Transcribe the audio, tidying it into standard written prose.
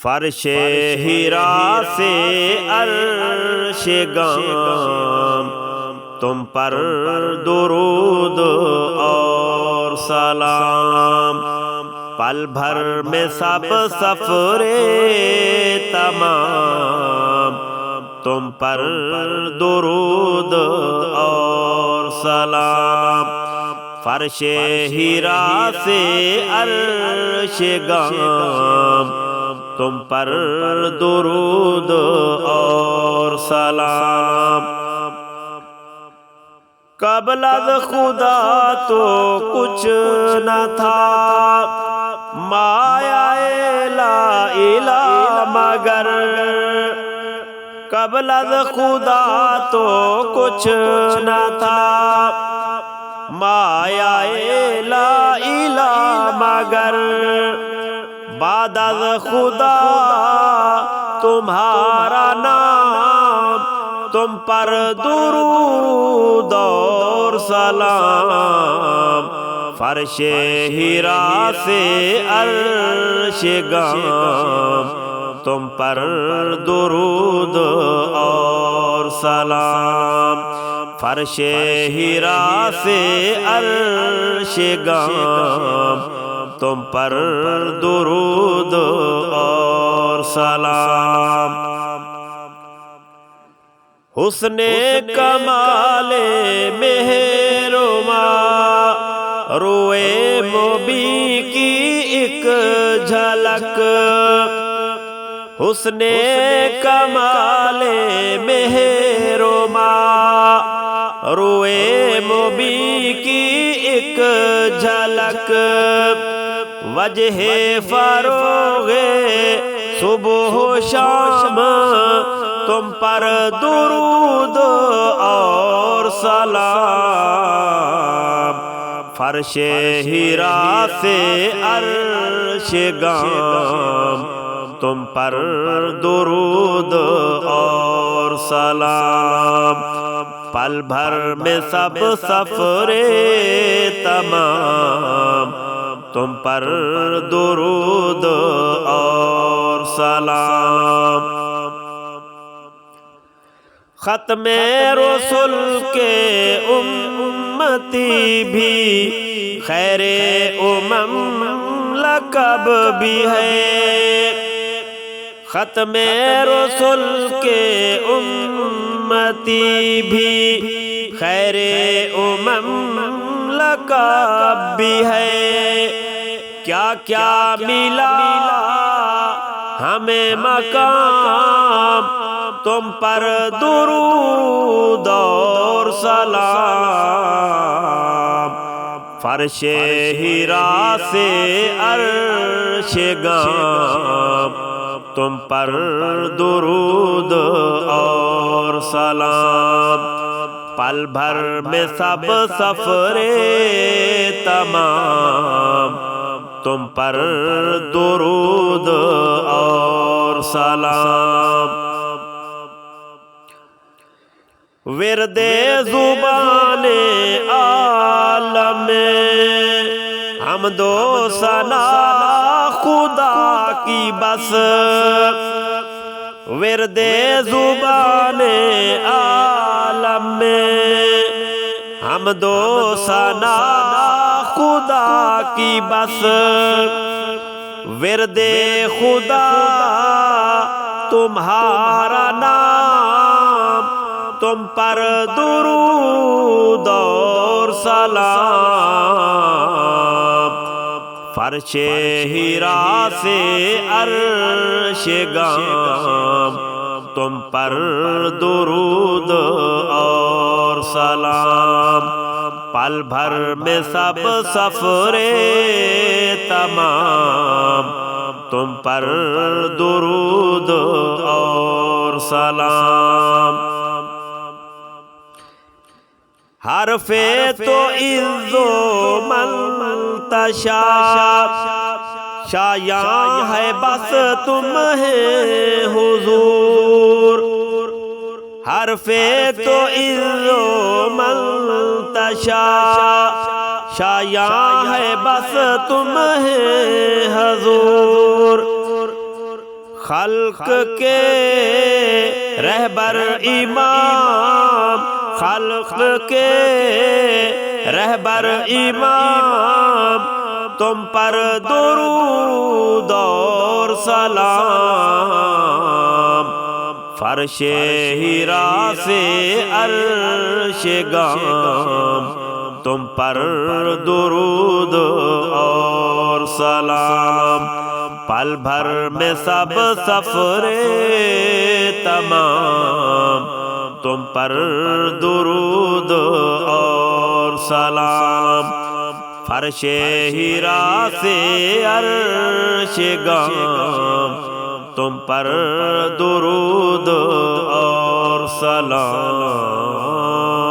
فرش ہیرا سے عرش گام، تم پر درود اور سلام، پل بھر میں سب سفرے تمام، تم پر درود اور سلام، فرش ہیرا سے عرش گام، تم پر درود اور سلام۔ قبل از خدا تو کچھ نہ تھا، مایا لا الہ مگر، قبل از خدا تو کچھ نہ تھا، مایا لا الہ مگر، بعد از خدا تمہارا نام، تم پر درود اور سلام، فرش ہیرا سے عرش گام، تم پر درود اور سلام، فرش ہیرا سے عرش گام، تم پر درود اور سلام۔ حسن کمال مہرما، روئے مبیں کی ایک جھلک، حسن کمال مہرما، روئے مبیں کی ایک جھلک، وجہ فروغ صبح و شام، تم پر درود اور سلام، فرش ہیرا سے عرش گام، تم پر درود اور سلام، پل بھر میں سب سفرے تمام، تم پر درود اور سلام۔ ختم رسل کے امتی بھی، خیر لقب بھی ہے، ختم رسل کے امتی بھی، خیر لقب بھی ہے، کیا کیا ملا ہمیں مقام، تم پر درود اور سلام، فرش ہیرا سے عرش گام، تم پر درود اور سلام، پل بھر میں سب سفرے تمام، تم پر درود اور سلام۔ ورد زبان عالم حمد و ثنا خدا کی بس، ورد زبان عالم حمد و ثنا خدا کی بس، ورد خدا تمہارا نام، تم پر درود اور سلام، فرش ہیرا سے عرش گام، تم پر درود اور سلام، پل بھر میں سب سفرے تمام، تم پر درود اور سلام۔ حرف توعز منتشا، شایع ہے بس تمہیں حضور، حرف توعز منتشا، شایع ہے بس تمہیں حضور، خلق کے رہبر امام، خلق کے رہبر امام، تم پر درود اور سلام، فرش ہیرا سے عرش گام، تم پر درود اور سلام، پل بھر میں سب سفرے تمام، تم پر درود اور سلام، فرش ہیرا سے عرش گام، تم پر درود اور سلام۔